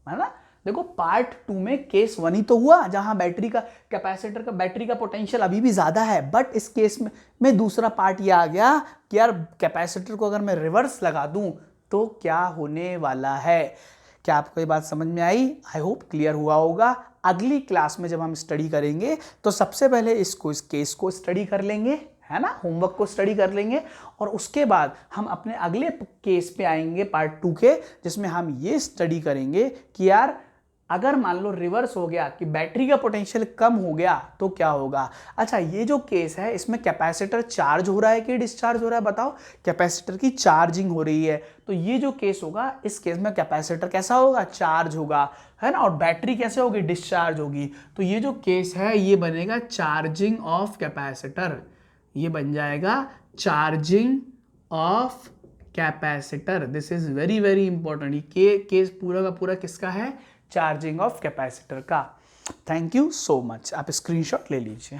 A: है ना। देखो पार्ट 2 में केस 1 ही तो हुआ, जहां बैटरी का कैपेसिटर का बैटरी का पोटेंशियल अभी भी ज्यादा है। बट इस केस में दूसरा पार्ट ये आ गया कि यार कैपेसिटर को अगर मैं रिवर्स लगा दूं तो क्या होने वाला है। क्या आपको ये बात समझ में आई? आई होप क्लियर हुआ होगा। अगली क्लास में जब हम स्टडी करेंगे तो सबसे पहले इस केस को स्टडी कर लेंगे, है ना, होमवर्क को स्टडी कर लेंगे, और उसके बाद हम अपने अगले केस पे आएंगे पार्ट 2 के, जिसमें हम ये स्टडी करेंगे कि यार अगर मान लो रिवर्स हो गया कि बैटरी का पोटेंशियल कम हो गया तो क्या होगा। अच्छा, ये जो केस है इसमें कैपेसिटर चार्ज हो रहा है कि डिस्चार्ज हो रहा है, बताओ। कैपेसिटर की चार्जिंग हो रही है, तो ये जो केस होगा, इस केस में कैपेसिटर कैसा होगा, चार्ज होगा, है ना, और बैटरी कैसे होगी, डिस्चार्ज होगी। तो ये जो केस है ये बनेगा चार्जिंग ऑफ कैपेसिटर, ये बन जाएगा charging of capacitor. This is very very important. ये केस पूरा का पूरा किसका है, चार्जिंग ऑफ कैपेसिटर का। Thank you so much. आप स्क्रीनशॉट ले लीजिए।